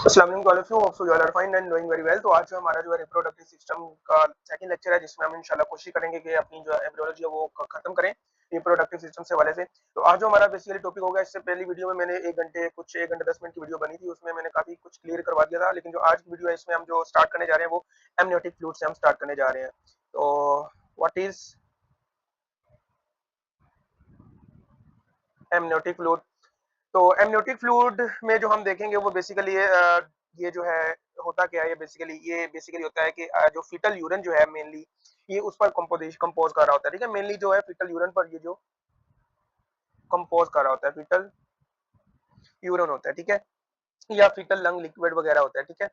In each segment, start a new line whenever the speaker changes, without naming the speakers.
अस्सलाम वालेकुम all of you, hope so you all are fine and doing very well. तो आज जो हमारा जो है रिप्रोडक्टिव सिस्टम का सेकंड लेक्चर है, जिसमें हम इंशाल्लाह कोशिश करेंगे कि अपनी जो एम्ब्रियोलॉजी है वो खत्म करें रिप्रोडक्टिव सिस्टम से हवाले से। तो आज जो हमारा बेसिकली टॉपिक होगा, इससे पहली वीडियो में मैंने 1 घंटे 10 मिनट की वीडियो बनी थी, उसमें मैंने काफी कुछ क्लियर करवा दिया था। लेकिन जो आज की वीडियो है, इसमें हम जो स्टार्ट करने जा रहे हैं वो एमनियोटिक फ्लूइड से हम स्टार्ट करने जा रहे हैं। तो व्हाट इज एमनियोटिक फ्लूइड? तो एमनियोटिक फ्लूइड में जो हम देखेंगे वो बेसिकली ये जो है होता क्या है, ये बेसिकली होता है कि जो फीटल यूरिन जो है मेनली ये उस पर कंपोज कर रहा होता है। ठीक है, मेनली जो है फीटल यूरिन पर ये जो कंपोज कर रहा होता है फीटल यूरिन होता है। ठीक है, या फीटल लंग लिक्विड वगैरह होता है। ठीक है,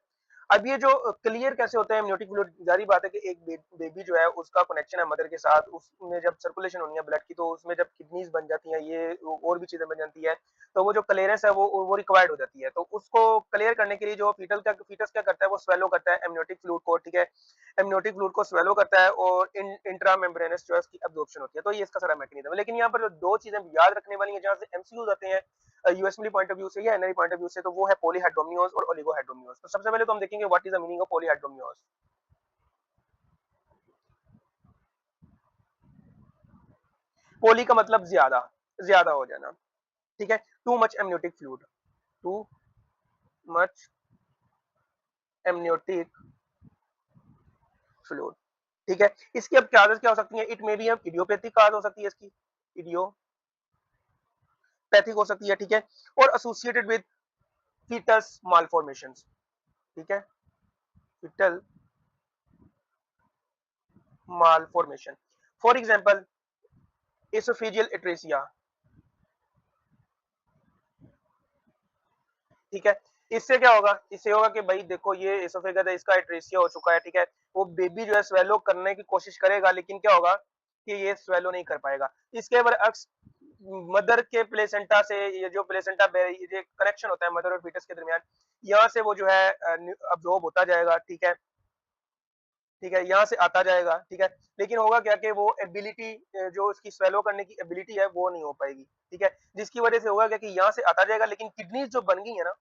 अब ये जो क्लियर कैसे होता है एमनियोटिक फ्लूइड, जारी बात है कि एक बेबी जो है उसका कनेक्शन है मदर के साथ, उसमें जब सर्कुलेशन होनी है ब्लड की, तो उसमें जब किडनीज बन जाती हैं, ये और भी चीजें बन जाती है, तो वो जो क्लियरेंस है वो रिक्वायर्ड हो जाती है। तो उसको क्लियर करने के लिए जो फीटस क्या करता है, वो स्वेलो करता है एमनियोटिक फ्लूइड को। ठीक है, एमनियोटिक फ्लूइड को स्वेलो करता है और इंट्रा मेम्ब्रेनस जो है उसकी एब्जॉर्प्शन होती है। तो ये इसका सारा मैकेनिज्म है। लेकिन यहाँ पर जो दो चीजें याद रखने वाली है, जहाँ से एमसीक्यूज आते हैं यूएसएमएल पॉइंट ऑफ व्यू से या एनआरई पॉइंट ऑफ व्यू से, तो वो है पॉलीहाइड्रोमियोस और ओलिगोहाइड्रोमियोस। तो सबसे पहले तो हम देखेंगे what is the meaning of polyhydramnios. Poly का मतलब ज्यादा, ज्यादा हो जाना। ठीक है, too much amniotic fluid, too much amniotic fluid. ठीक है, इसकी अब क्या क्या हो सकती है, it may be idiopathic cause हो सकती है इसकी, इडियोपैथिक हो सकती है। ठीक है, और एसोसिएटेड विद फीटस मालफॉर्मेशंस। ठीक है, foetal malformation, for example oesophageal atresia. ठीक है, इससे क्या होगा, इससे होगा कि भाई देखो ये एसोफेगस है, इसका एट्रेसिया हो चुका है। ठीक है, वो बेबी जो है स्वेलो करने की कोशिश करेगा, लेकिन क्या होगा कि ये स्वेलो नहीं कर पाएगा। इसके बरअक्स मदर के प्लेसेंटा से, ये जो प्लेसेंटा ये जो कनेक्शन होता है मदर और फीटस के दरमियान, यहाँ से वो जो है अब्जॉर्ब होता जाएगा। ठीक है, ठीक है, यहाँ से आता जाएगा। ठीक है, लेकिन होगा क्या कि वो एबिलिटी, जो उसकी स्वेलो करने की एबिलिटी है वो नहीं हो पाएगी। ठीक है, जिसकी वजह से होगा क्या कि यहाँ से आता जाएगा, लेकिन किडनी जो बन गई है ना,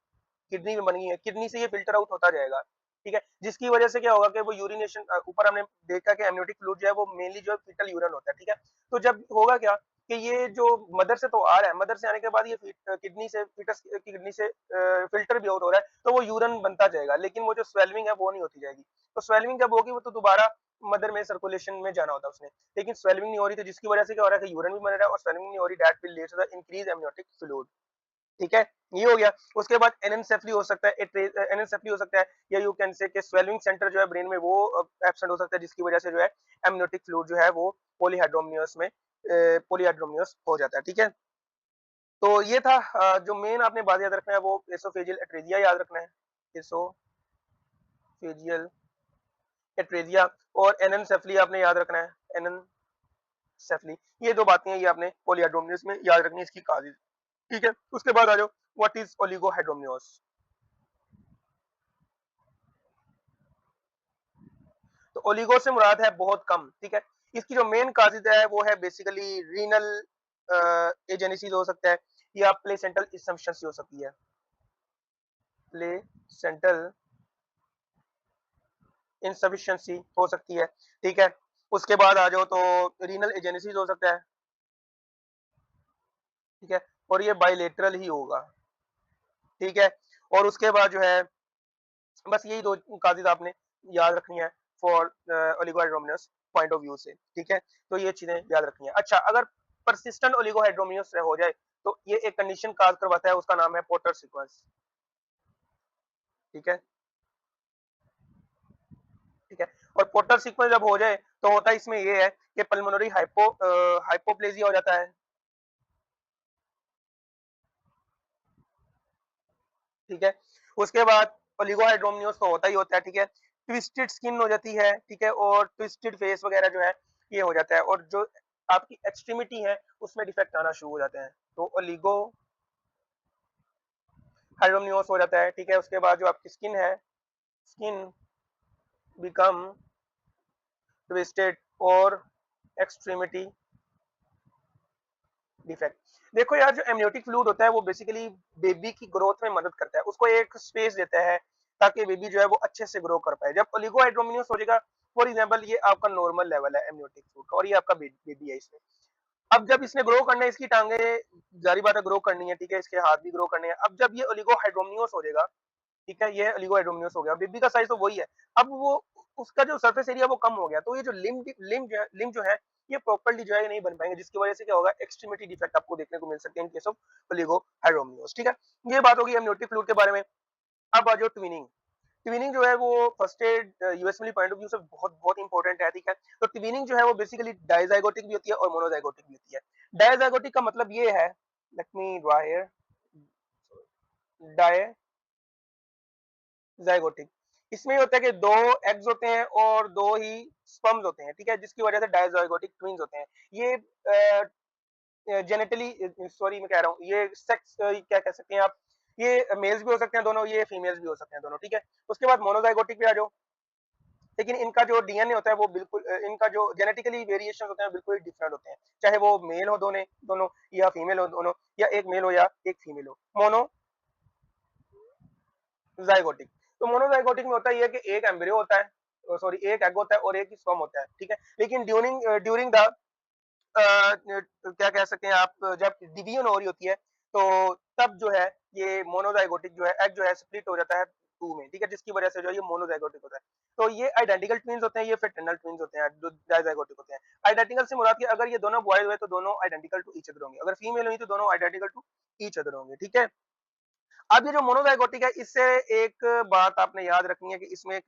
किडनी में बन गई है, किडनी से ये फिल्टर आउट होता जाएगा। ठीक है, जिसकी वजह से क्या होगा कि वो यूरिनेशन, ऊपर हमने देखा कि एमनियोटिक फ्लूइड जो है वो मेनली जो है फीटल यूरिन होता है। ठीक है, तो जब होगा क्या कि ये जो मदर से तो आ रहा है, मदर से आने के बाद ये किडनी से, फीटस की किडनी से फिल्टर भी आउट हो रहा है, तो वो यूरिन बनता जाएगा, लेकिन वो जो स्वेलिंग है वो नहीं होती जाएगी। तो स्वेलिंग जब होगी वो तो दोबारा मदर में सर्कुलेशन में जाना होता है उसने, लेकिन स्वेलिंग नहीं हो रही, तो जिसकी वजह से क्या हो रहा है कि यूरिन भी बन रहा है और स्वेलिंग नहीं हो रही, that will lead to the increase amniotic fluid. ठीक है, ये हो गया। उसके बाद एनेंसेफली हो सकता है, एनेंसेफली हो सकता है, या यू कैन से कि स्वेलिंग सेंटर जो है ब्रेन में वो एब्सेंट हो सकता है, जिसकी वजह से जो है एमनियोटिक फ्लूइड जो है वो पॉलीहाइड्रोमियस में पॉलीहाइड्रोमियस हो जाता है। ठीक है, तो ये था जो मेन आपने बात याद रखना है वो एसोफेजियल एट्रेजिया याद रखना है, एसोफेजियल एट्रेजिया, और एनेंसेफली आपने याद रखना है, एनेंसेफली। ये दो बातें हैं, ये आपने पॉलीहाइड्रोमियस में याद रखनी है, इसकी काजिज। ठीक है, उसके बाद आ जाओ व्हाट इज ओलिगोहाइड्रोमियोस। तो ओलिगो से मुराद है बहुत कम। ठीक है, इसकी जो मेन काजिद है वो है बेसिकली रीनल एजेंसीज हो सकता है, या प्लेसेंटल इंसफिशिएंसी हो सकती है, प्लेसेंटल इंसफिशिएंसी हो सकती है। ठीक है, उसके बाद आ जाओ तो रीनल एजेंसीज हो सकता है। ठीक है, और ये बाइलेटरल ही होगा। ठीक है, और उसके बाद जो है बस यही दो काजिद आपने याद रखनी है फॉर ओलिगोहाइड्रोमिनस पॉइंट ऑफ व्यू से। ठीक है, तो ये चीजें याद रखनी है। अच्छा, अगर परसिस्टेंट ओलिगोहाइड्रोमिनस हो जाए तो ये एक कंडीशन काज करवाता है, उसका नाम है पोर्टर सीक्वेंस। ठीक है, ठीक है, और पोर्टर सीक्वेंस जब हो जाए तो होता है इसमें ये है कि पल्मोनरी हाइपोप्लेजिया हो जाता है। ठीक है, उसके बाद ओलिगोहाइड्रोमिनस तो होता ही होता है। ठीक है, ट्विस्टेड स्किन हो जाती है। ठीक है, और ट्विस्टेड फेस वगैरह जो है ये हो जाता है, और जो आपकी एक्सट्रीमिटी है उसमें डिफेक्ट आना शुरू हो जाते हैं, तो ओलिगो हाइड्रोमियोस हो जाता है। ठीक है, उसके बाद जो आपकी स्किन है, स्किन बिकम ट्विस्टेड और एक्सट्रीमिटी डिफेक्ट। देखो यार, जो एमनियोटिक फ्लूइड होता है वो बेसिकली बेबी की ग्रोथ में मदद करता है, उसको एक स्पेस देता है ताकि बेबी जो है वो अच्छे से ग्रो कर पाए। जब ओलिगोहाइड्रोमिनियस हो जाएगा, फॉर एग्जांपल ये आपका नॉर्मल लेवल है एमनियोटिक फ्लूइड का और ये आपका बेबी है इसमें, अब जब इसने ग्रो करना है, इसकी टांगे जारी बात है ग्रो करनी है, ठीक है, इसके हाथ भी ग्रो करने हैं। अब जब ये ओलिगोहाइड्रोमिनियस हो जाएगा, ठीक है, ये ओलिगोहाइड्रोमिनियस हो गया, बेबी का साइज तो वही है, अब वो उसका जो सरफेस एरिया वो कम हो गया, तो ये जो लिम जो है ये प्रॉपर्ली जो है नहीं बन पाएंगे, जिसकी वजह से क्या होगा, एक्सट्रीमिटी डिफेक्ट आपको देखने को मिल सकते हैं इन केस ऑफ ओलिगोहाइड्रोमिनियस। ठीक है, ये बात होगी एमनियोटिक फ्लूइड के बारे में। अब आ जाओ ट्विनिंग। ट्विनिंग जो है वो first aid यूएसएमएल point of view से बहुत बहुत इंपॉर्टेंट है, ठीक है। तो ट्विनिंग जो है वो बेसिकली डाइजाइगोटिक भी होती है और मोनोजाइगोटिक भी होती है। डाइजाइगोटिक का मतलब ये है, let me draw here, dizygotic, इसमें होता है कि दो एग्स होते हैं और दो ही स्पर्म्स होते हैं, ठीक है, जिसकी वजह से डाइजाइगोटिक ट्विंस होते हैं। ये जेनेटली, सॉरी मैं कह रहा हूँ, ये सेक्स क्या कह सकते हैं आप, ये मेल्स भी हो सकते हैं दोनों, ये फीमेल्स भी हो सकते हैं दोनों, ठीक है। उसके बाद मोनोजाइगोटिक पे आ जाओ, लेकिन इनका जो डीएनए होता है वो बिल्कुल इनका जो जेनेटिकली वेरिएशन होते हैं बिल्कुल डिफरेंट होते हैं, चाहे वो मेल हो दोनों दोनों या फीमेल हो दोनों, या एक मेल हो या एक फीमेल हो। मोनोजाइगोटिक, तो मोनोजाइगोटिक में होता है ये कि एक एम्ब्रियो होता है, सॉरी एक एग होता है और एक ही स्पर्म होता है, ठीक है। लेकिन ड्यूरिंग ड्यूरिंग द क्या कह सकते हैं आप, जब डिवीजन हो रही होती है तो तब जो है ये मोनोजाइगोटिक जो है एग जो है स्प्लिट हो जाता है टू में, ठीक है, जिसकी वजह से जो है ये मोनोजाइगोटिक होता है। तो ये आइडेंटिकल ट्विंस होते हैं, ये फ्रेटर्नल ट्विंस होते हैं जो डाइजाइगोटिक होते हैं। आइडेंटिकल से मुराद कि अगर ये दोनों बॉयज हुए तो दोनों आइडेंटिकल टू ईच अदर होंगे, अगर फीमेल हुई तो दोनों आइडेंटिकल टू ईच अदर होंगे, ठीक है। अब ये जो मोनोजाइगोटिक है, इससे एक बात आपने याद रखनी है कि इसमें एक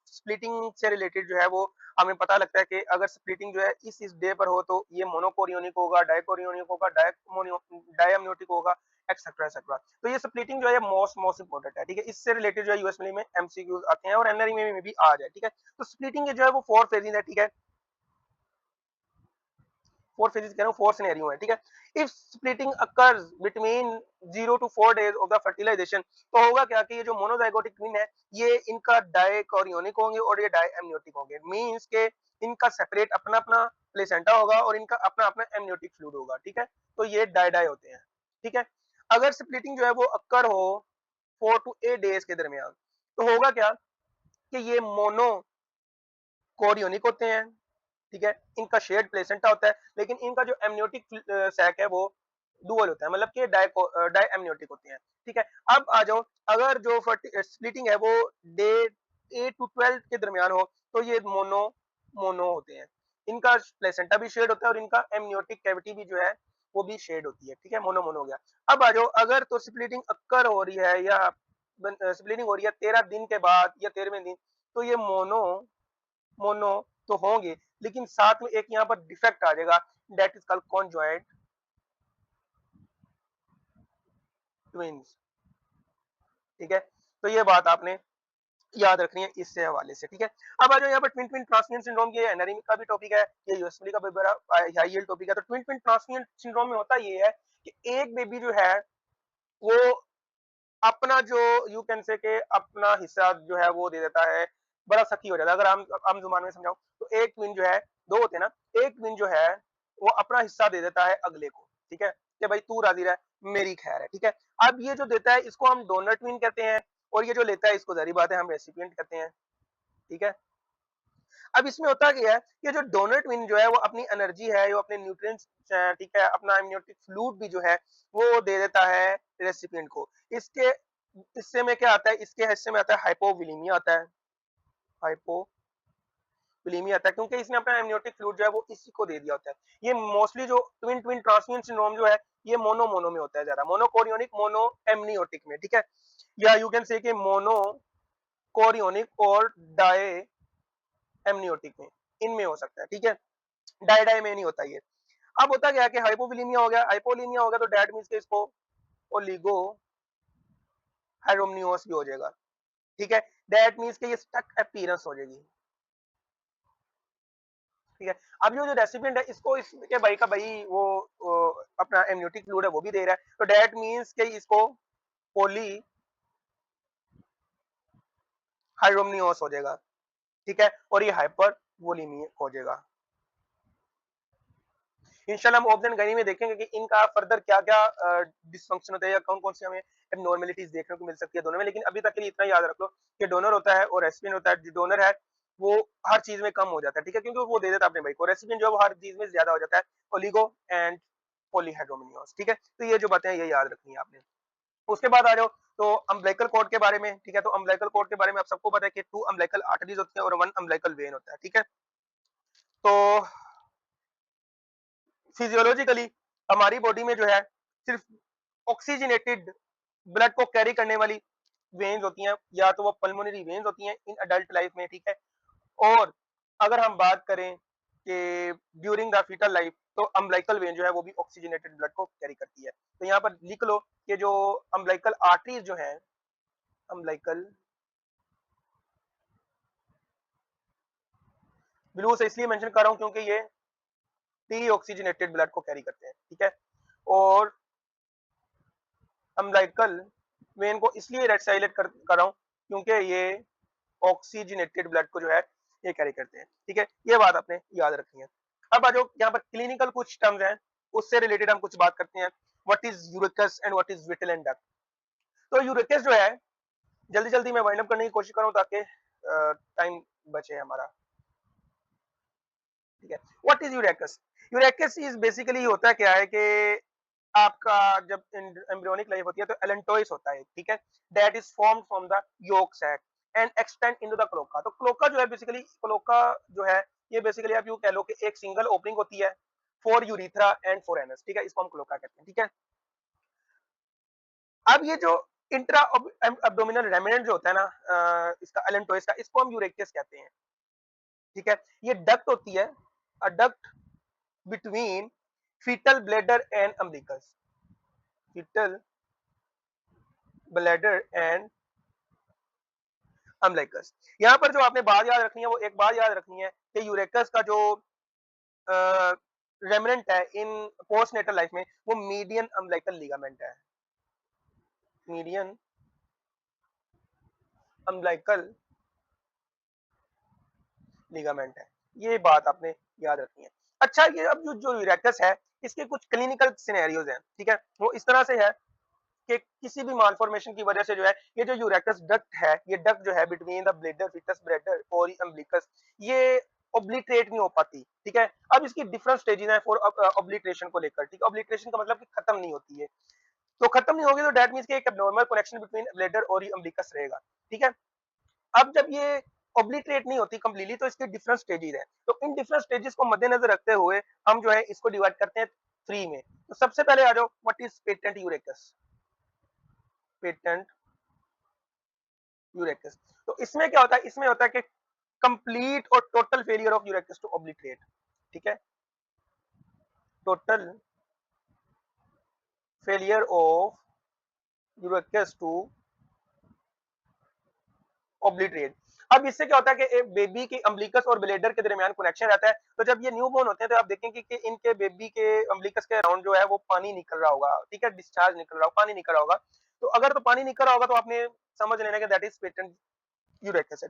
स्प्लिटिंग से रिलेटेड जो है वो हमें पता लगता है कि अगर स्प्लिटिंग जो है इस डे पर हो तो ये मोनोकोरियोनिक होगा, डाइकोरियोनिक होगा, डायमनियोटिक होगा, एक्सेट्रा एक्सेट्रा। तो ये स्प्लिटिंग जो है मोस्ट मोस्ट इंपोर्टेंट है, ठीक है, इससे रिलेटेड जो है यूएसएमएल में एमसीक्यूज आते हैं और एनआरई में भी आ जाए, ठीक है। तो स्प्लिटिंग जो है वो 4 फेजेस है, ठीक है, 4 फेजेस कह रहा हूँ, 4 सिनेरियो है, ठीक है। If splitting occurs between 0 to 4 days of the fertilisation, तो होगा क्या कि ये जो मोनोजाइगोटिक ट्विन है ये इनका डाइकोरियोनिक होंगे और ये डायएमनियोटिक होंगे, मींस के इनका सेपरेट अपना अपना प्लेसेंटा होगा और इनका अपना अपना एमनियोटिक फ्लूइड होगा, ठीक है। तो ये डाई डाई होते हैं, ठीक है। अगर स्प्लिटिंग जो है वो अक्कर हो 4 to 8 days के दरमियान, तो होगा क्या कि ये मोनो कोरियोनिक होते हैं, ठीक है, इनका शेयर्ड प्लेसेंटा होता है, लेकिन इनका जो एमनियोटिक सैक है वो डुअल होता है, मतलब कि डाई एमनियोटिक होते हैं, ठीक है। अब आ जाओ, अगर जो स्प्लिटिंग है वो डे 8 to 12 के दरमियान हो तो ये मोनो मोनो होते हैं, इनका प्लेसेंटा भी शेड होता है और इनका एमनियोटिक कैविटी भी जो है वो भी शेड होती है, ठीक है, मोनो मोनो हो गया। अब आ जाओ, अगर तो स्प्लिटिंग अक्कर हो रही है या स्प्लिटिंग हो रही है 13 दिन के बाद या 13वें दिन, तो ये मोनो मोनो तो होंगे, लेकिन साथ में एक यहाँ पर डिफेक्ट आ जाएगा, that is called conjoint twins, ठीक है। तो ये बात आपने याद रखनी है इससे हवाले से, ठीक है। अब आ जाओ यहाँ पर ट्विन ट्विन ट्रांसमिशन सिंड्रोम, ये एनआरई का भी टॉपिक है, ये यूएसएमएल का भी बड़ा हाई यील्ड टॉपिक है। तो ट्विन ट्विन ट्रांसमिशन सिंड्रोम में होता ये है कि एक बेबी जो है वो अपना जो यू कैन से के अपना हिस्सा जो है वो दे देता है, बड़ा सखी हो जाता है। अगर आम जुबान में समझाऊं तो एक ट्विन जो है, दो होते हैं ना, एक ट्विन जो है वो अपना हिस्सा दे देता है अगले को, ठीक है, कि भाई तू राजी रह, मेरी खैर है, ठीक है। अब ये जो देता है इसको हम डोनर ट्विन कहते हैं और ये जो लेता है इसको जारी बात है हम रेसिपिएंट कहते हैं, ठीक है। अब इसमें होता क्या है कि जो डोनर ट्विन जो है वो अपनी एनर्जी है, वो अपने न्यूट्रिएंट्स, ठीक है, अपना एमनियोटिक फ्लूइड भी जो है वो दे देता है रेसिपिएंट को। इसके इससे में क्या आता है, इसके हिस्से में आता है हाइपोविलीमिया आता है, हाइपोविलीमिया आता है, क्योंकि इसने अपना एमनियोटिक फ्लूइड जो है वो इसी को दे दिया होता है। ये मोस्टली जो ट्विन ट्विन ट्रांसमिशन सिंड्रोम जो है ये मोनो मोनो में होता है, ज्यादा मोनो कोरियोनिक मोनो एमनियोटिक में, ठीक है, या यू कैन से कि मोनो कोरियोनिक और डाई एमनियोटिक में, इनमें हो सकता है, ठीक है, डाई डाई में नहीं होता ये। अब होता क्या है कि हाइपोविलीमिया हो गया, हाइपोलीमिया हो गया तो डैट मींस के इसको ओलिगो हाइड्रोमनियोस भी हो जाएगा, ठीक है, डैट मींस के ये स्टक अपीयरेंस हो जाएगी, ठीक है। अब ये जो रेसिपिएंट है इसको इसके भाई का भाई वो अपना एमनियोटिक फ्लूइड है वो भी दे रहा है, तो डैट मींस के इसको पोली हाइड्रोमनियोस हो जाएगा, ठीक है, और ये हाइपर वोलीमिक हो जाएगा। इंशाल्लाह हम ऑब्स एंड गनी में देखेंगे कि इनका फर्दर क्या क्या डिसफंक्शन होता है या कौन कौन सी हमें एबनॉर्मेलिटीज देखने को मिल सकती है दोनों में। लेकिन अभी तक के लिए इतना याद रख लो कि डोनर होता है और रेसिपिएंट होता है। जो डोनर है वो हर चीज में कम हो जाता है, ठीक है, क्योंकि वो दे देता है अपने भाई को। रेसिपिएंट जो है वो हर चीज में ज्यादा हो जाता है, ओलिगो एंड पॉलीहाइड्रोमिनियोस, ठीक है। तो ये जो बातें हैं ये याद रखनी है आपने। उसके बाद आ जाओ तो अम्बिलिकल कॉर्ड के बारे में, ठीक है। तो अम्बिलिकल कॉर्ड के बारे में आप सबको पता है कि 2 अम्बिलिकल आर्टरीज होती है और 1 अम्बिलिकल वेन होता है, ठीक है। तो फिजियोलॉजिकली हमारी बॉडी में जो है सिर्फ ऑक्सीजनेटेड ब्लड को कैरी करने वाली वेन्स होती हैं, या तो वो पल्मोनरी वेन्स होती हैं इन अडल्ट लाइफ में, ठीक है। और अगर हम बात करें कि ड्यूरिंग द फीटल लाइफ तो अम्बिलिकल वेन जो है वो भी ऑक्सीजनेटेड ब्लड को कैरी करती है। तो यहाँ पर लिख लो कि जो अम्बिलिकल आर्टरीज जो है, अम्बिलिकल ब्लू से इसलिए मेंशन कर रहा हूँ क्योंकि ये डी ऑक्सीजनेटेड ब्लड को कैरी करते हैं, ठीक है। और अम्बिलिकल वेन को इसलिए रेड से हाईलाइट कर रहा हूँ क्योंकि ये ऑक्सीजनेटेड ब्लड को जो है ये कैरी करते हैं, ठीक है। ये बात आपने याद रखनी है। अब आ जाओ यहाँ पर क्लिनिकल कुछ टर्म्स हैं, उससे रिलेटेड हम कुछ बात करते हैं। What is urachus and what is whittle and duct. तो यूरेकस जो है, जल्दी जल्दी मैं वाइंड अप करने की कोशिश करूँ ताकि टाइम बचे हमारा, ठीक है। What is urachus. Urachus is basically होता क्या है कि आपका जब एम्ब्रियोनिक लाइफ होती है तो एलेंटोइस होता है, ठीक है। That is formed from the yolk sac and extend into the cloaca. तो क्लोका जो है बेसिकली, क्लोका जो है ये बेसिकली आप यूं कह लो कि एक सिंगल ओपनिंग होती है for urethra and for anus, ठीक है। इसको हम क्लोका कहते हैं, ठीक है। अब ये जो इंट्रा एब्डोमिनल रेमिनेंट जो होता है ना इसका एलेंटोइस का, इसको हम यूरेकस कहते हैं, ठीक है। ये डक्ट होती है, a duct between fetal bladder and umbilicus, fetal bladder and umbilicus. यहाँ पर जो आपने बात याद रखनी है वो एक बात याद रखनी है कि यूरेकस का जो रेमिनेंट है इन पोस्टनेटल लाइफ में वो मीडियन अम्बिलिकल लिगामेंट है, मीडियन अम्बिलिकल लिगामेंट है। ये बात आपने याद रखनी है। अच्छा, ये अब जो यूरेकस है इसके कुछ क्लिनिकल सिनेरियोज हैं, ठीक है। वो इस तरह से है कि किसी भी मालफॉर्मेशन की वजह से जो है ये जो यूरेकस डक्ट है, ये डक्ट जो है between the bladder foetus bladder और अम्बिलिकस, ये ओब्लिटरेट नहीं हो पाती, ठीक है। अब इसकी डिफरेंट स्टेजेस हैं फॉर ओब्लिटरेशन को लेकर, ठीक है। ओब्लिटरेशन का मतलब कि खत्म नहीं होती है, तो खत्म नहीं होगी तो दैट मींस कि एक एब्नॉर्मल कनेक्शन बिटवीन ब्लेडर और अम्बिलिकस रहेगा, ठीक है। अब जब ये ओब्लिटरेट नहीं होती कंप्लीटली तो इसके डिफरेंट स्टेजेस हैं। तो इन डिफरेंट स्टेजेस को मद्देनजर रखते हुए हम जो है इसको डिवाइड करते हैं 3 में। तो सबसे पहले आ जाओ, what is patent urachus, patent urachus. तो इसमें क्या होता है, इसमें होता है कि कंप्लीट और total failure of urachus to obliterate, ठीक है। Total failure of urachus to obliterate. अब इससे क्या होता है कि बेबी के अम्बिलिकस और ब्लेडर के दरमियान कनेक्शन रहता है। तो जब ये न्यू बोर्न होते हैं तो आप देखेंगे कि इनके बेबी के अम्बिलिकस के अराउंड जो है वो पानी निकल रहा होगा, ठीक है, डिस्चार्ज निकल रहा होगा, पानी निकल रहा होगा। तो अगर तो पानी निकल रहा होगा तो आपने समझ लेना कि दैट इज पेटेंट यूरेकस है,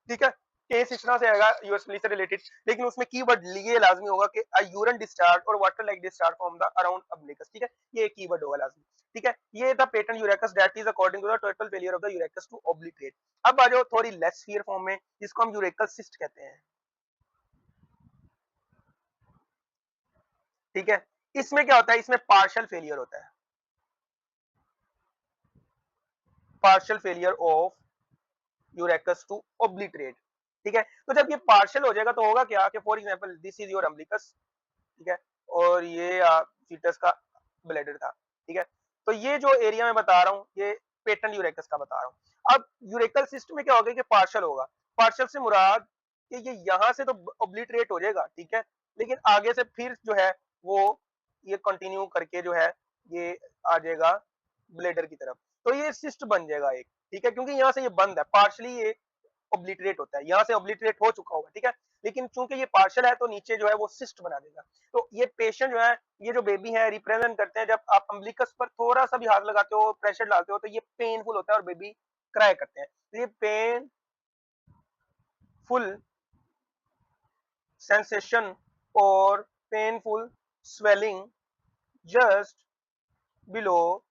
ठीक है। केस इस तरह से आएगा यूएसपी से रिलेटेड, लेकिन उसमें कीवर्ड लिए लाजमी होगा कि अ यूरिन डिस्चार्ज और water like discharge from the around umbilicus, ठीक है। ये कीवर्ड होगा लाजमी, ठीक है। ये था patent urachus that is according to the total failure of the urachus to obliterate. अब आ जाओ थोड़ी लेस फियर फॉर्म में, जिसको हम यूरेकल सिस्ट कहते हैं, ठीक है। इसमें क्या होता है, इसमें पार्शियल फेलियर होता है, partial failure of urachus to obliterate, ठीक है। तो जब ये पार्शियल हो जाएगा तो होगा क्या कि for example this is your umbilicus, ठीक है, और ये फीटस का ब्लैडर था, ठीक है। तो ये जो एरिया मैं बता रहा हूँ ये पेटेंट यूरेकस का बता रहा हूँ। अब यूरेकल सिस्ट में क्या होगा कि पार्शियल होगा, पार्शियल से मुराद कि ये यहाँ से तो ओब्लिटरेट हो जाएगा, ठीक है, लेकिन आगे से फिर जो है वो ये कंटिन्यू करके जो है ये आ जाएगा ब्लेडर की तरफ, तो ये सिस्ट बन जाएगा एक, ठीक है, क्योंकि यहाँ से ये बंद है, पार्शली ये ओब्लिटरेट होता है, यहाँ से ओब्लिटरेट हो चुका होगा, ठीक है, लेकिन चूंकि ये पार्शल है तो नीचे जो है वो सिस्ट बना देगा। तो ये पेशेंट जो है, ये जो बेबी है रिप्रेजेंट करते हैं, जब आप अम्बिलिकस पर थोड़ा सा भी हाथ लगाते हो, प्रेशर डालते हो तो ये पेनफुल होता है और बेबी क्राई करते हैं। तो ये पेनफुल सेंसेशन और पेनफुल swelling just below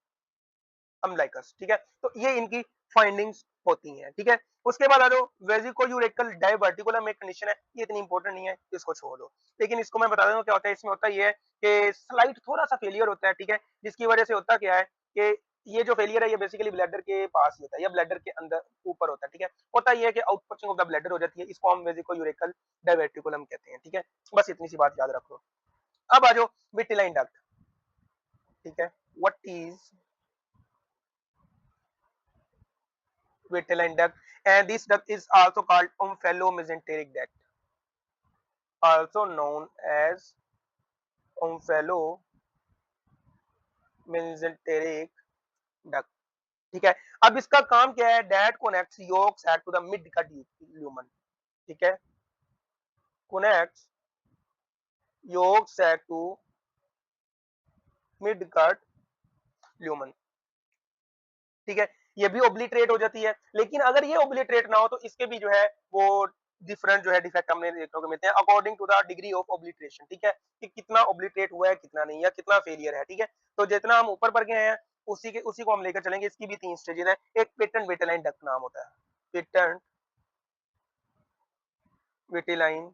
अम्लाइकस, ठीक है। तो ये इनकी फाइंडिंग्स होती हैं, ठीक है। उसके बाद आ जाओ वेजिकोयूरेकल डायवर्टिकुलम, एक कंडीशन है, ये इतनी इंपॉर्टेंट नहीं है, इसको छोड़ दो। लेकिन इसको मैं बता दूं क्या होता है, इसमें होता ये है कि स्लाइट थोड़ा सा फेलियर होता है, ठीक है, जिसकी वजह से होता क्या है कि ये जो फेलियर है ये बेसिकली ब्लैडर के पास ही होता है या ब्लैडर के अंदर ऊपर होता है, ठीक है। होता ये है कि आउटपचिंग ऑफ द ब्लैडर हो जाती है, इसको हम वेजिकोयूरेकल डायवर्टिकुलम कहते हैं, ठीक है। बस इतनी सी बात याद रखो। अब आ जाओ विटिलाइन डक्ट, ठीक है। What is vitelline duct, and this duct is also called omphallomesenteric duct, also known as omphallomesenteric duct, ठीक है। अब इसका काम क्या है, that connects yolk sac to the midgut lumen, ठीक है, connects yolk sac to midgut lumen, ठीक है। ये भी ओब्लिटरेट हो जाती है, लेकिन अगर ये ओब्लिटरेट ना हो तो इसके भी जो है वो डिफरेंट जो है डिफेक्ट हमने देखने को मिलते हैं according to the degree of obliteration, ठीक है, कि कितना ओब्लिटरेट हुआ है कितना नहीं, या कितना फेलियर है, ठीक है। तो जितना हम ऊपर पर गए हैं उसी को हम लेकर चलेंगे। इसकी भी 3 स्टेजेस है। एक पेटेंट विटिलाइन डक्ट नाम होता है, पेटेंट विटिलाइन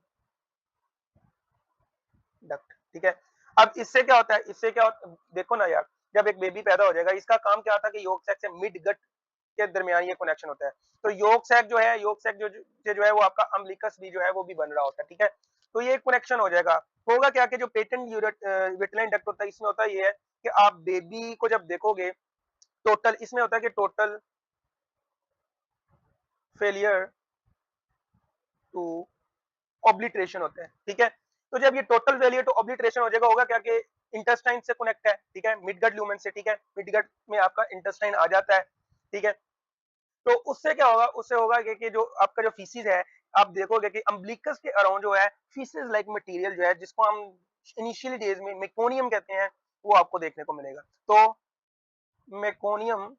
डक्ट, ठीक है। अब इससे क्या होता है, इससे क्या होता है, देखो ना यार, जब एक बेबी पैदा हो जाएगा इसका काम क्या होता है कि योग सैक से मिड गट के दरमियान ये कनेक्शन होता है। तो योग सैक जो है, योग सैक जो है वो आपका अम्बिलिकस भी जो है वो भी बन रहा होता है, ठीक है। तो ये कनेक्शन हो जाएगा। होगा क्या कि जो पेटेंट विटिलाइन डक्ट होता है इसमें होता है ये है कि आप बेबी को जब देखोगे टोटल, इसमें होता है कि टोटल फेलियर टू ऑब्लिटरेशन होता है, ठीक है। तो जब ये टोटल फेलियर टू ऑब्लिटरेशन हो जाएगा, होगा क्या कि इंटेस्टाइन से कनेक्ट है, ठीक है, मिडगट ल्यूमेन से, ठीक है, मिडगट में आपका इंटेस्टाइन आ जाता है, ठीक है। तो उससे क्या होगा, उससे होगा कि जो आपका जो फीसिस है, आप देखोगे कि अम्बिलिकस के अराउंड जो है फीसिस लाइक मटेरियल जो है जिसको हम इनिशियली डेज में मेकोनियम कहते हैं, वो आपको देखने को मिलेगा। तो meconium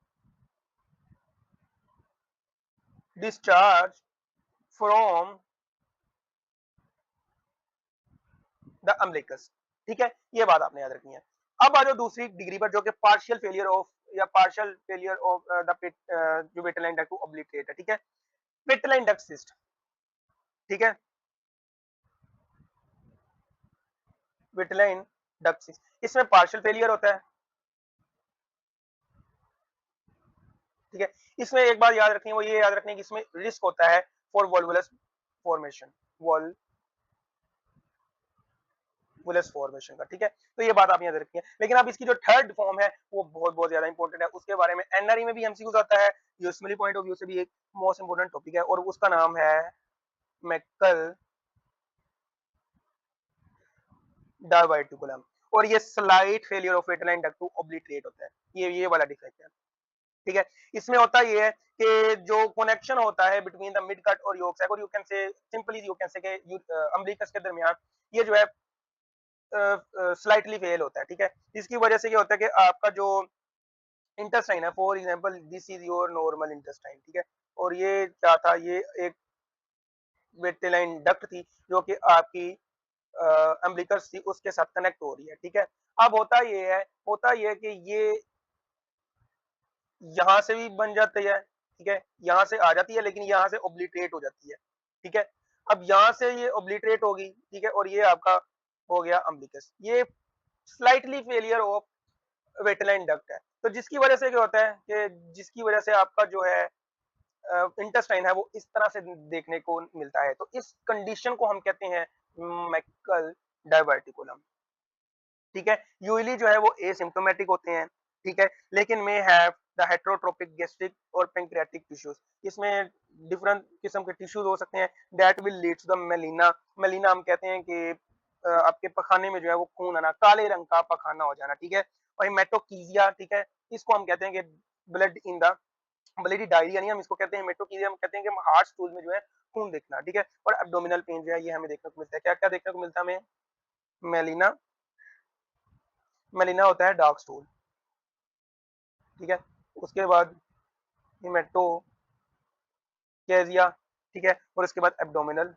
discharge from the umbilicus, ठीक है। ये बात आपने याद रखनी है। अब आ जाओ दूसरी डिग्री पर, जो कि पार्शियल फेलियर ऑफ या पार्शियल फेलियर ऑफ द जो विटिलाइन डक्ट टू ऑब्लिटरेट है, ठीक है, विटिलाइन डक्ट सिस्ट, ठीक है, विटिलाइन डक्ट सिस्ट, इसमें पार्शियल फेलियर होता है, ठीक है। इसमें एक बात याद रखनी है, वो ये याद रखनी है कि इसमें रिस्क होता है for volvulus formation, volvulus formation का, ठीक है। तो ये बात आप याद रखनी है। लेकिन अब इसकी जो थर्ड फॉर्म है वो बहुत बहुत ज्यादा इंपॉर्टेंट है, उसके बारे में एनआरई में भी एमसीक्यूज आता है, यूएसएमएल पॉइंट ऑफ व्यू से भी एक मोस्ट इंपोर्टेंट टॉपिक है, और उसका नाम है मैकल डायवर्टिकुलम। और ये slight failure of vitelline duct to obliterate होता है, ये वाला डिफेक्ट है, ठीक है। इसमें होता ये है कि जो कनेक्शन होता है बिटवीन द मिड कट और योक सैक, और यू कैन से सिंपली यू कैन से के अम्बिलिकस के दरमियान ये जो है स्लाइटली फेल होता है, ठीक है। इसकी वजह से क्या होता है कि आपका जो इंटेस्टाइन है, for example this is your normal intestine, ठीक है, और ये क्या था, ये एक विटिलाइन डक्ट थी जो कि आपकी अम्बिलिकस थी उसके साथ कनेक्ट हो रही है, ठीक है। अब होता ये है कि ये यहाँ से भी बन जाती है, ठीक है, यहाँ से आ जाती है, लेकिन यहाँ से ओब्लिटरेट हो जाती है, ठीक है। अब यहाँ से ये ओब्लिटरेट होगी, ठीक है, और ये आपका हो गया अम्बिलिकस। ये slightly failure of vitelline duct है। तो जिसकी वजह से क्या होता है कि जिसकी वजह से आपका जो है इंटेस्टाइन है वो इस तरह से देखने को मिलता है। तो इस कंडीशन को हम कहते हैं मैकल डायवर्टिकुलम, ठीक है। यूजली जो है वो एसिम्प्टोमेटिक होते हैं, ठीक है, लेकिन में हैव द हेटेरोट्रोपिक गैस्ट्रिक और पैंक्रियाटिक टिश्यूज, इसमें डिफरेंट किस्म के टिश्यूज हो सकते हैं that will lead to the melena. Melena हम कहते हैं कि आपके पखाने में जो है वो खून आना, काले रंग का पखाना हो जाना, ठीक है। और मेटोकीजिया, ठीक है, इसको हम कहते हैं कि blood in the bloody diarrhoea, नहीं हम इसको कहते हैं मेटोकीजिया, हम कहते हैं कि हार्ट स्टूल में जो है खून देखना, ठीक है। और एब्डोमिनल पेन जो है ये हमें देखने को मिलता है। क्या क्या देखने को मिलता है हमें, मेलिना, मेलिना होता है डार्क स्टूल, ठीक है। उसके बाद हिमेटोकेजिया, ठीक है, और उसके बाद एब्डोमिनल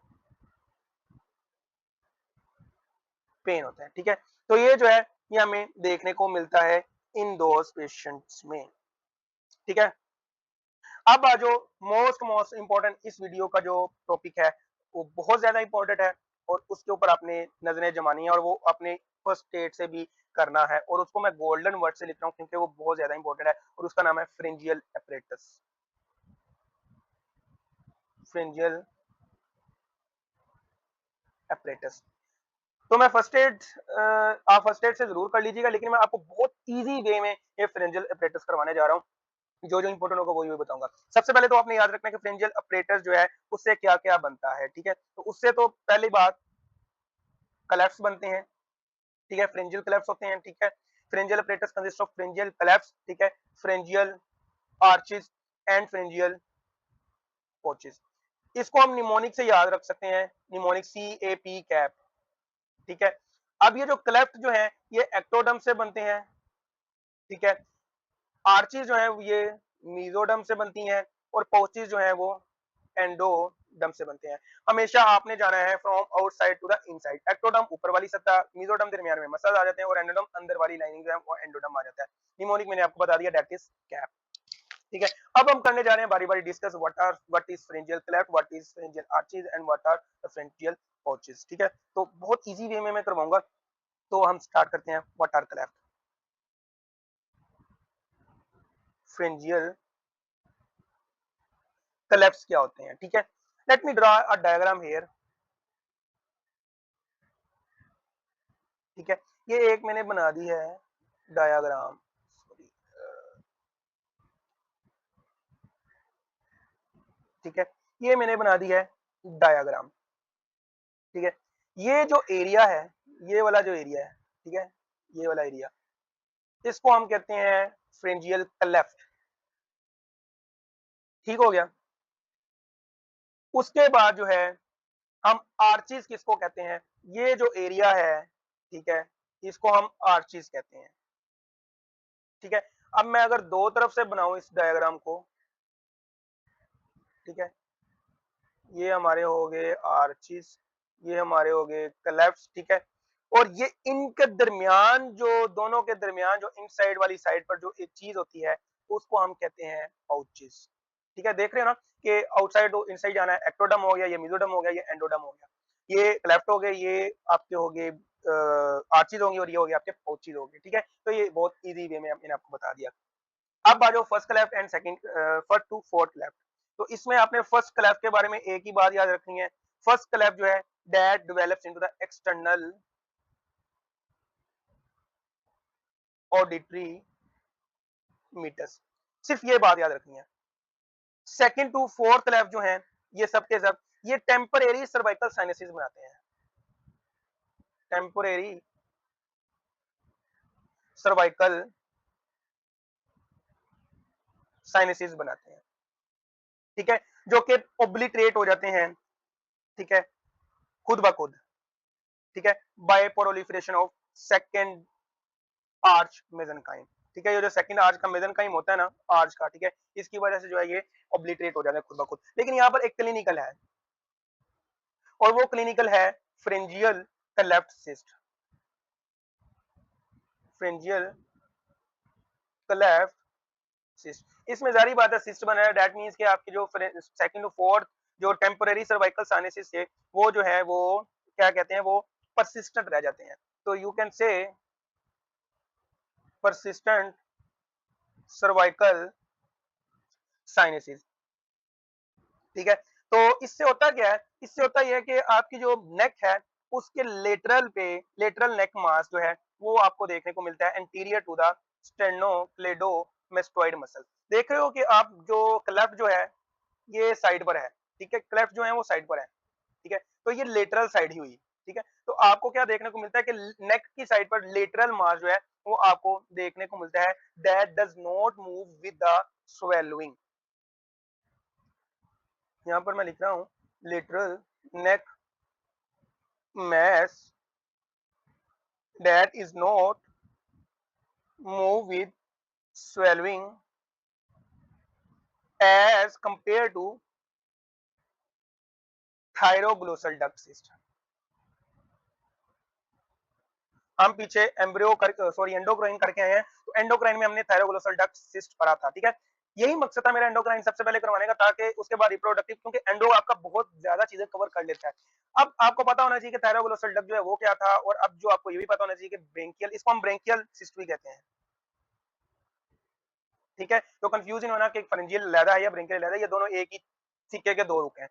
पेन होता है, ठीक है। तो ये जो है ये हमें देखने को मिलता है इन दो पेशेंट्स में, ठीक है। अब आ जो मोस्ट इंपॉर्टेंट इस वीडियो का जो टॉपिक है वो बहुत ज्यादा इंपॉर्टेंट है और उसके ऊपर आपने नजरें जमानी है और वो अपने फर्स्ट एड से भी करना है और उसको मैं गोल्डन वर्ड से लिख रहा हूँ क्योंकि वो बहुत ज्यादा इंपॉर्टेंट है और उसका नाम है फ्रिंजियल एपरेटस। फ्रिंजियल एपरेटस। तो मैं फर्स्ट एड आप फर्स्ट एड से जरूर कर लीजिएगा लेकिन मैं आपको बहुत इजी वे में ये फ्रिंजियल एपरेटस करवाने जा रहा हूँ। जो जो इंपॉर्टेंट होगा वही बताऊंगा। सबसे पहले तो आपने याद रखना है कि फ्रिंजियल अपरेटस जो है उससे क्या क्या बनता है, ठीक है। तो उससे तो पहली बात कलेप्स बनते हैं, ठीक है, फ्रिंजियल कलेप्स होते हैं, ठीक है। फ्रिंजियल अपरेटस कंसिस्ट ऑफ फ्रिंजियल कलेप्स, ठीक है, फ्रिंजियल आर्चेस एंड फ्रिंजियल पोचेस। इसको हम निमोनिक से याद रख सकते हैं, निमोनिक CAP कैप, ठीक है। अब ये जो क्लेफ्ट जो है ये एक्टोडम से बनते हैं, ठीक है। आर्चीज जो है ये मीजोडम से बनती हैं और पोचेस जो है वो एंडोडम से बनते हैं। हमेशा आपने जाना है from outside to the inside. Ectoderm ऊपर वाली सतह, मीजोडम दरमियान में मसल आ जाते हैं और एंडोडम अंदर वाली लाइनिंग जो है वो एंडोडम आ जाता है। निमोनिक मैंने आपको बता दिया दैट इज कैप, ठीक है। अब हम करने जा रहे हैं बारी बारी discuss what is pharyngeal cleft, what is pharyngeal arches and what are the pharyngeal pouches, ठीक है। तो बहुत इजी वे में मैं करवाऊंगा। तो हम स्टार्ट करते हैं व्हाट आर क्लेफ्ट, फ्रिंजियल क्लेफ्ट्स क्या होते हैं, ठीक है। Let me draw a diagram here, ठीक है। ये एक मैंने बना दी है डायग्राम, ठीक है। ये मैंने बना दी है डायग्राम, ठीक है। ये जो एरिया है, ये वाला जो एरिया है, ठीक है, ये वाला एरिया, इसको हम कहते हैं फ्रिंजियल क्लेफ्ट, ठीक हो गया। उसके बाद जो है हम आर्चिस किसको कहते हैं, ये जो एरिया है, ठीक है, इसको हम आर्चिस कहते हैं, ठीक है। अब मैं अगर दो तरफ से बनाऊं इस डायग्राम को, ठीक है, ये हमारे हो गए आर्चिस, ये हमारे हो गए क्लेफ्ट्स, ठीक है। और ये इनके दरमियान जो दोनों के दरमियान जो इनसाइड वाली साइड पर जो एक चीज होती है उसको हम कहते हैं पाउचेस, ठीक है। देख रहे हो ना कि आउटसाइड इनसाइड जाना है, एक्टोडम हो गया, ये मेसोडर्म हो गया, ये एंडोडर्म हो गया, ये क्लेफ्ट हो गए, ये आपके हो गए आर्चिस होंगे और ये हो गए आपके पाउचेस हो गए, ठीक है। तो ये बहुत इजी वे में मैंने आपको बता दिया। अब आ जाओ first cleft and second, first to fourth cleft. तो इसमें आपने फर्स्ट क्लैप के बारे में एक ही बात याद रखनी है, फर्स्ट क्लैप जो है that develops into the external auditory meatus, सिर्फ ये बात याद रखनी है। सेकंड टू फोर्थ क्लैप जो है ये सब के सब ये टेम्परेरी सर्वाइकल साइनसिस बनाते हैं, टेम्परेरी सर्वाइकल साइनसिस बनाते हैं, ठीक है, जो कि ओब्लिटरेट हो जाते हैं, ठीक है, खुद ब खुद, ठीक है, by proliferation of second arch mesenchyme, ठीक है। ये जो सेकंड आर्च का मेसेनकाइम होता है ना आर्च का, ठीक है, इसकी वजह से जो है ये ऑब्लिटरेट हो जाता है खुद ब खुद। लेकिन यहाँ पर एक क्लिनिकल है और वो क्लिनिकल है फ्रिंजियल क्लेफ्ट सिस्ट, फ्रिंजियल क्लेफ्ट सिस्ट। इसमें जारी बात है सिस्ट बना है, दैट मींस कि आपकी जो सेकंड टू फोर्थ जो टेम्परेरी सर्वाइकल साइनसिस है वो जो है वो क्या कहते हैं वो परसिस्टेंट रह जाते हैं। तो यू कैन से परसिस्टेंट सर्वाइकल साइनसिस, ठीक है। तो इससे होता क्या है, इससे होता यह है कि आपकी जो नेक है उसके लेटरल पे, लेटरल नेक मास जो है वो आपको देखने को मिलता है एंटीरियर टू द स्टेनोक्लेडोमेस्टोइड मसल। देख रहे हो कि आप जो क्लेफ्ट जो है ये साइड पर है, ठीक है, क्लेफ्ट जो है वो साइड पर है, ठीक है। तो ये लेटरल साइड ही हुई, ठीक है। तो आपको क्या देखने को मिलता है कि नेक की साइड पर लेटरल मास जो है वो आपको देखने को मिलता है that does not move with the swallowing. यहाँ पर मैं लिख रहा हूँ lateral neck mass that is not move with swallowing as compared to thyroglossal duct cyst। हम पीछे एम्ब्रियो कर सॉरी एंडोक्राइन करके आए हैं, तो एंडोक्राइन में हमने थायरोग्लोसल डक्ट सिस्ट पढ़ा था, ठीक है। यही मकसद था मेरा एंडोक्राइन सबसे पहले करवाने का, ताकि उसके बाद रिप्रोडक्टिव, क्योंकि एंडो आपका बहुत ज्यादा चीजें कवर कर लेता है। अब आपको पता होना चाहिए कि थायरोग्लोसल डक्ट जो है वो क्या था, और अब जो आपको ये भी पता होना चाहिए कि ब्रेंकियल, इसको हम ब्रेंकियल सिस्ट भी कहते हैं, ठीक है। तो कंफ्यूज नहीं होना कि फरेंजियल लैदा है या ब्रेंकियल लैदा, ये दोनों एक ही सिक्के के दो रुख हैं।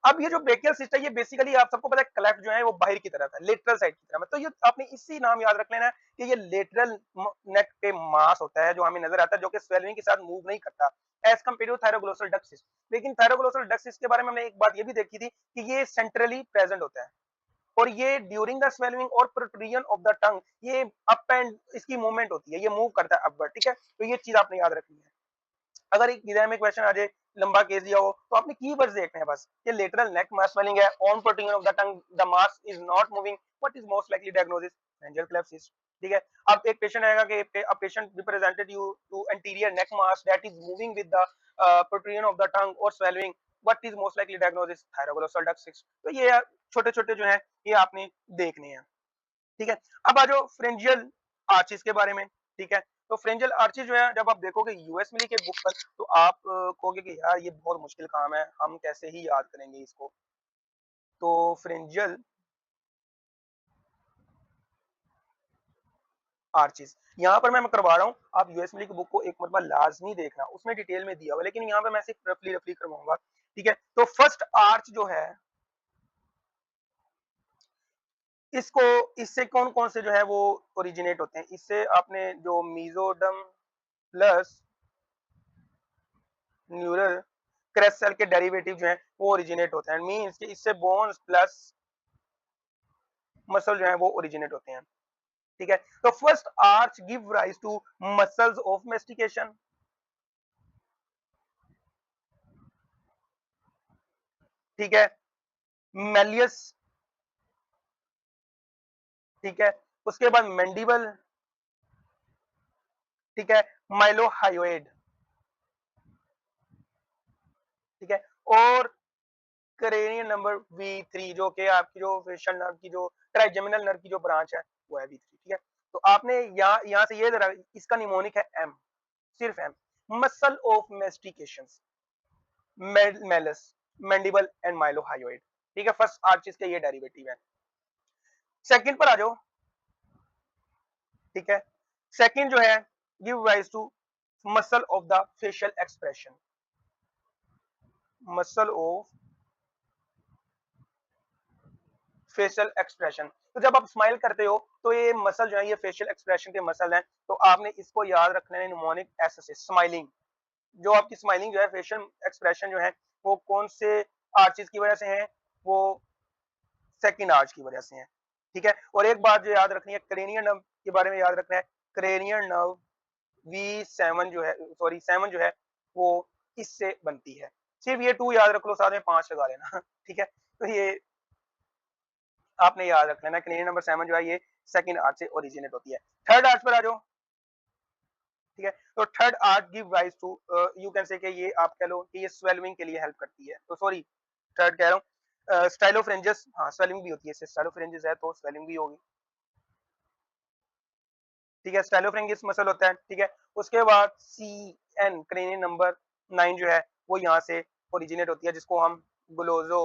अब ये जो ब्रेकियल सिस्ट है, ये बेसिकली आप सबको पता है क्लेफ्ट जो है वो बाहर की तरफ है, लेटरल साइड की तरफ है, तो ये आपने इसी नाम याद रख लेना है कि ये लेटरल नेक पे मास होता है जो हमें नजर आता है, जो कि स्वेलिंग के साथ मूव नहीं करता as compared to thyroglossal duct cyst. लेकिन थायरोग्लोसल डक्ट सिस्ट के बारे में हमने एक बात ये भी देखी थी कि ये सेंट्रली प्रेजेंट होता है, और ये ड्यूरिंग द स्वेलिंग और प्रोट्रूजन ऑफ द टंग, ये अप एंड इसकी मूवमेंट होती है, ये मूव करता है अपवर्ड, ठीक है। तो ये चीज आपने याद रखनी है। अगर एक एग्जाम में क्वेश्चन आ जाए, लंबा केस दिया हो, तो आपने कीवर्ड्स देखने हैं बस, ये लेटरल नेक मास स्वेलिंग है, on protrusion of the tongue, the mass is not moving, what is most likely diagnosis, pharyngeal cleft cyst, ठीक है। अब एक पेशेंट आएगा कि a patient represented you to anterior neck mass that is moving with the protrusion of the tongue और swelling, what is most likely diagnosis, thyroglossal duct cyst. तो ये छोटे छोटे जो है ये आपने देखने हैं, ठीक है। अब आ जाओ फ्रेंजियल आर्चिस के बारे में, ठीक है। तो फ्रेंजियल आर्चिस जो है, जब आप देखोगे यूएस मिली के बुक पर, तो आप कहोगे कि यार ये बहुत मुश्किल काम है, हम कैसे ही याद करेंगे इसको। तो फ्रेंजियल आर्चिस यहाँ पर मैं करवा रहा हूँ, आप यूएस मिली की बुक को एक मरतबा लाजमी देखना, उसमें डिटेल में दिया हुआ, लेकिन यहाँ पे मैं सिर्फ रफली रफली करवाऊंगा, ठीक है। तो फर्स्ट आर्च जो है, इसको, इससे कौन कौन से जो है वो ओरिजिनेट होते हैं, इससे आपने जो mesoderm plus neural crest cell के डेरिवेटिव जो है वो ओरिजिनेट होते हैं, मींस कि इससे बोन्स प्लस मसल जो है वो ओरिजिनेट होते हैं, ठीक है। तो first arch give rise to muscles of mastication, ठीक है, मेलियस, ठीक है, उसके बाद मैंडिबल, ठीक है, माइलोहायोइड, ठीक है, और करेनियन नंबर V3 जो कि आपकी जो फेशियल नर्व की जो ट्राइजेमिनल नर्व की जो ब्रांच है वो है V3, ठीक है। तो आपने यहाँ से ये जरा, इसका निमोनिक है M, सिर्फ M, muscle of mastication, malleus, mandible and mylohyoid, ठीक है। फर्स्ट आर्चिस के ये डेरिवेटिव है। सेकंड पर आ जाओ, ठीक है। सेकंड जो है, give rise to muscle of the facial expression, muscle of facial expression. तो जब आप स्माइल करते हो तो ये मसल जो है ये फेशियल एक्सप्रेशन के मसल हैं, तो आपने इसको याद रखना है निमोनिक एस से, स्माइलिंग, जो आपकी स्माइलिंग जो है फेशियल एक्सप्रेशन जो है वो कौन से आर्चिस की वजह से है, वो सेकंड आर्च की वजह से है, ठीक है। और एक बात जो याद रखनी है, क्रेनियल नर्व के बारे में याद रखना है, क्रेनियल नर्व V7 जो है, सॉरी 7 जो है वो इससे बनती है, सिर्फ ये 2 याद रख लो, साथ में 5 लगा लेना ठीक है। तो ये आपने याद रख लेना, क्रेनियल नंबर 7 जो है ये सेकंड आर्च से ओरिजिनेट होती है। थर्ड आर्च पर आ जाओ, ठीक है। तो third arch give rise to, you can say कि ये आप कह लो कि ये स्वेलिंग के लिए हेल्प करती है, तो सॉरी थर्ड कह रहा हूँ, स्टाइलोफ्रेंजस, हाँ स्वेलिंग भी होती है, स्टाइलोफ्रेंजस है तो स्वेलिंग भी होगी, ठीक है। स्टाइलोफ्रेंजिस मसल होता है, ठीक है। उसके बाद CN क्रेनियल नंबर 9 जो है वो यहाँ से ओरिजिनेट होती है, जिसको हम ग्लोजो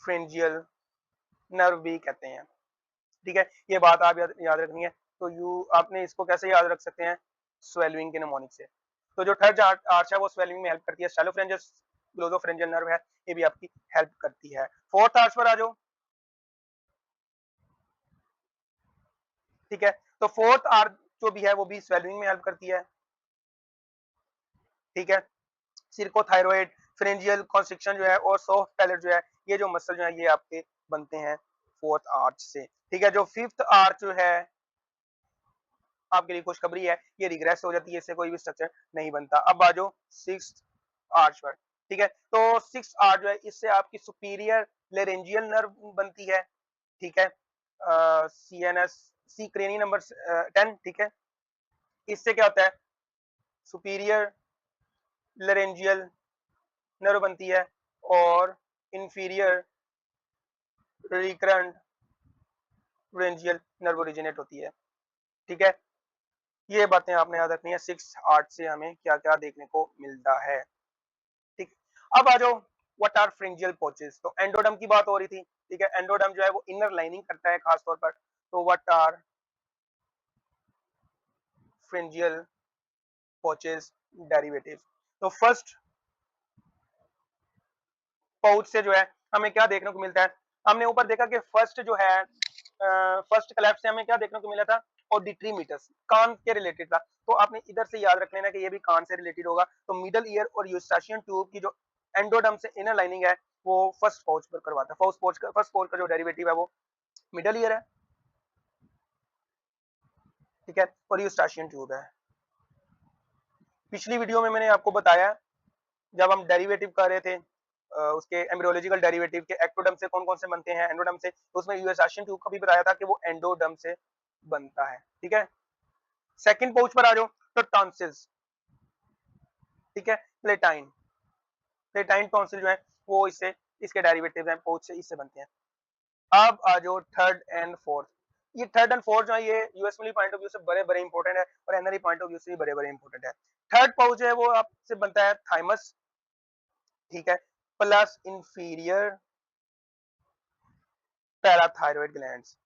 फ्रेंजियल नर्व भी कहते हैं, ठीक है। ये बात आप याद रखनी है। तो यू आपने इसको कैसे याद रख सकते हैं, स्वेलिंग के निमोनिक से। तो जो थर्ड आर्च है वो स्वेलिंग में हेल्प करती है, स्टाइलोफ्रेंजिस ग्लोसोफ्रेंजियल नर्व है, ये भी आपकी हेल्प करती है। फोर्थ आर्च पर आ जाओ, ठीक है। तो फोर्थ आर्च जो भी है वो भी स्वेलिंग में हेल्प करती है, ठीक है। सिरकोथायरॉइड, फ्रेंजियल कॉन्स्ट्रिक्शन जो है और सॉफ्ट पैलेट जो है, ये जो मसल जो है ये आपके बनते हैं फोर्थ आर्च से, ठीक है। जो फिफ्थ आर्च जो है आपके लिए खुशखबरी है, ये रिग्रेस हो जाती है, इससे कोई भी स्ट्रक्चर नहीं बनता। अब आ जाओ सिक्स्थ आर्च पर, ठीक है। तो सिक्स आर्च जो है इससे आपकी सुपीरियर लेरेंजियल नर्व बनती है, ठीक है, CNS, सी क्रेनी नंबर 10, ठीक है। इससे क्या होता है, सुपीरियर लेरेंजियल नर्व बनती है और इंफीरियर रिकरेंट फ्रेंजियल नर्व ओरिजिनेट होती है, ठीक है। ये बातें आपने याद रखनी है। 6 8 से हमें क्या क्या देखने को मिलता है, ठीक। अब आ जाओ व्हाट आर फ्रिंजियल पोचेस। तो एंडोडर्म की बात हो रही थी, ठीक है। एंडोडर्म जो है वो इनर लाइनिंग करता है खास तौर पर। तो व्हाट आर फ्रिंजियल पोचेस डेरिवेटिव। तो फर्स्ट पाउच से जो है हमें क्या देखने को मिलता है, हमने ऊपर देखा कि फर्स्ट जो है फर्स्ट क्लैप से हमें क्या देखने को मिला था, ऑडिटरी मीटर्स, कान के रिलेटेड था। तो आपने इधर से याद रख लेना कि ये भी कान से रिलेटेड होगा। तो मिडल ईयर और यूस्टाशियन ट्यूब की जो एंडोडर्म से इनर लाइनिंग है वो फर्स्ट पाउच पर करवाता है। फर्स्ट पाउच का जो डेरिवेटिव है वो मिडल ईयर है, ठीक है, और यूस्टाशियन ट्यूब है। पिछली वीडियो में मैंने आपको बताया जब हम डेरिवेटिव कर रहे थे उसके एम्ब्रियोलॉजिकल डेरिवेटिव के एक्टोडर्म से कौन कौन से बनते हैं, एंडोडर्म से, तो उसमें यूएसआशियन ट्यूब का भी बताया था कि वो एंडोडर्म से बनता है, ठीक है। सेकंड पाउच पर आ जाओ, तो टॉन्सिल्स, ठीक है, प्लेटाइन, प्लेटाइन टॉन्सिल जो है वो इससे, इसके डेरिवेटिव हैं पाउच से, इससे बनते हैं। अब आ जाओ थर्ड एंड फोर्थ। ये थर्ड एंड फोर्थ जो है ये यूएसएमएल पॉइंट ऑफ व्यू से बड़े बड़े इंपॉर्टेंट है और एनआरई पॉइंट ऑफ व्यू से भी बड़े बड़े इंपॉर्टेंट है। थर्ड पाउच है वो आपसे बनता है थाइमस, ठीक है, plus inferior parathyroid glands,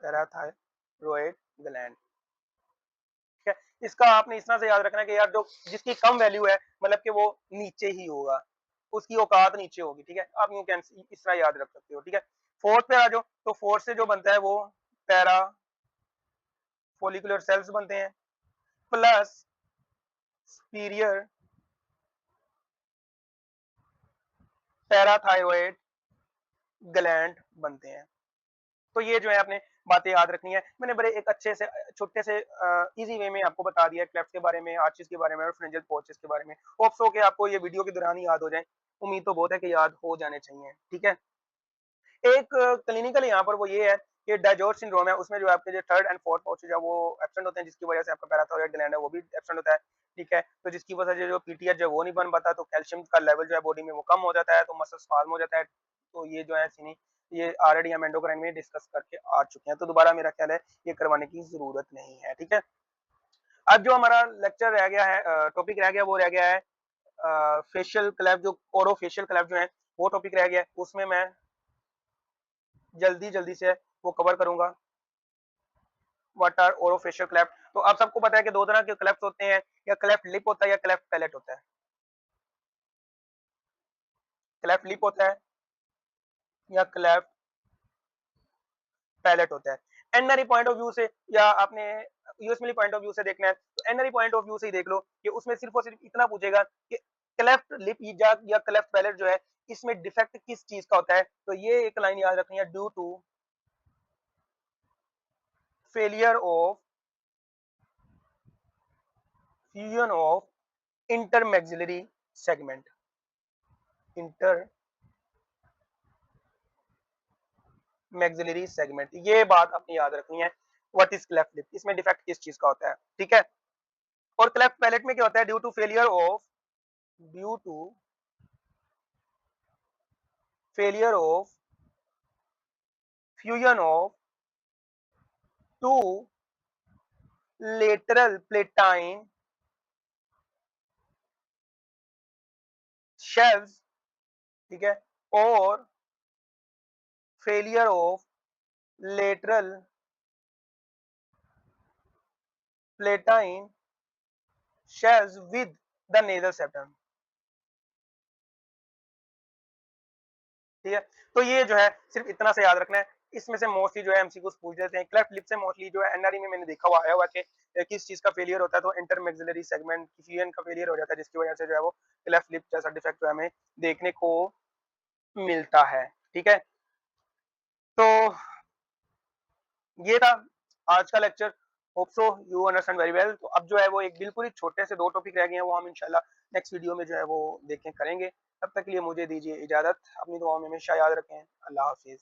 parathyroid gland, ठीक है। इसका आपने इतना से याद रखना है कि यार जो जिसकी कम वैल्यू है मतलब कि वो नीचे ही होगा, उसकी औकात नीचे होगी, ठीक है। आप यूं इस तरह याद रख सकते हो, ठीक है। फोर्थ पे आ जाओ, तो फोर्थ से जो बनता है वो पैरा फोलिकुलर सेल्स बनते हैं, प्लस सुपीरियर पैराथायरॉइड ग्लैंड बनते हैं। तो ये जो है आपने बातें याद रखनी है। मैंने बड़े एक अच्छे से छोटे से इजी वे में आपको बता दिया है क्लेफ्ट के बारे में, आर्चिस के बारे में और फ्रिंजल पोर्चेस के बारे में। होप्स हो कि आपको ये वीडियो के दौरान ही याद हो जाए। उम्मीद तो बहुत है कि याद हो जाने चाहिए, ठीक है। एक क्लिनिकल यहाँ पर वो ये है कि डाइजोर सिंड्रोम है, उसमें जो आपके जो थर्ड एंड फोर्थ पाउचेज है वो एब्सेंट होते हैं, जिसकी वजह से आपका पैराथायरॉइड ग्लैंड है वो भी एब्सेंट होता है, ठीक है। तो जिसकी वजह से जो पीटीएच जो वो नहीं बन पाता, तो कैल्शियम का लेवल जो है बॉडी में वो कम हो जाता है, तो मसल स्पाज्म हो जाता है। तो ये जो है सीनी, ये ऑलरेडी हम एंडोक्राइन में डिस्कस करके आ चुके हैं, तो दोबारा मेरा ख्याल है ये करवाने की जरूरत नहीं है, ठीक है। अब जो हमारा लेक्चर रह गया है, टॉपिक रह गया, वो रह गया है फेशियल क्लैप, जो ओरोफेशियल क्लैप जो है वो टॉपिक रह गया है। उसमें मैं जल्दी जल्दी से वो कवर करूंगा। What are orofacial cleft. तो आप सबको पता है कि दो तरह के क्लेफ्ट होते हैं, या क्लेफ्ट लिप होता है या क्लेफ्ट पैलेट होता है। क्लेफ्ट लिप होता है या क्लेफ्ट पैलेट होता है। एनआरई पॉइंट ऑफ व्यू से या आपने यूएसएमएल पॉइंट ऑफ व्यू से देखना है तो एनआरई पॉइंट ऑफ व्यू से ही देख लो कि उसमें सिर्फ और सिर्फ इतना पूछेगा कि क्लेफ्ट लिप या क्लेफ्ट पैलेट जो है इसमें डिफेक्ट किस चीज का होता है। तो ये एक लाइन याद रखनी है, due to failure of fusion of intermaxillary segment, inter maxillary segment, ये बात अपनी याद रखनी है। व्हाट इज क्लेफ्ट लिप, इसमें डिफेक्ट किस चीज का होता है, ठीक है। और क्लेफ्ट पैलेट में क्या होता है, due to failure of fusion of two lateral palatine shelves, ठीक है, और failure of lateral palatine shelves with the nasal septum, ठीक है। तो ये जो है सिर्फ इतना से याद रखना है। इसमें से मोस्टली जो है एमसीक्यूज पूछ देते हैं। क्लेफ्ट लिप से मोस्टली जो है एनआरई में मैंने देखा हुआ आया हुआ कि किस चीज का फेलियर होता है, तो इंटरमैक्सिलरी सेगमेंट फ्यूजन का फेलियर हो जाता है, जिसकी वजह से जो है वो क्लेफ्ट लिप जैसा डिफेक्ट जो है हमें देखने को मिलता है, ठीक है। तो ये था आज का lecture. Hope so you understand very well. तो अब जो है वो एक बिल्कुल ही छोटे से दो टॉपिक रह गए हैं, वो हम इंशाल्लाह नेक्स्ट वीडियो में जो है वो देखें करेंगे। तब तक के लिए मुझे दीजिए इजाजत। अपनी दुआओं में हमेशा याद रखें। अल्लाह हाफिज।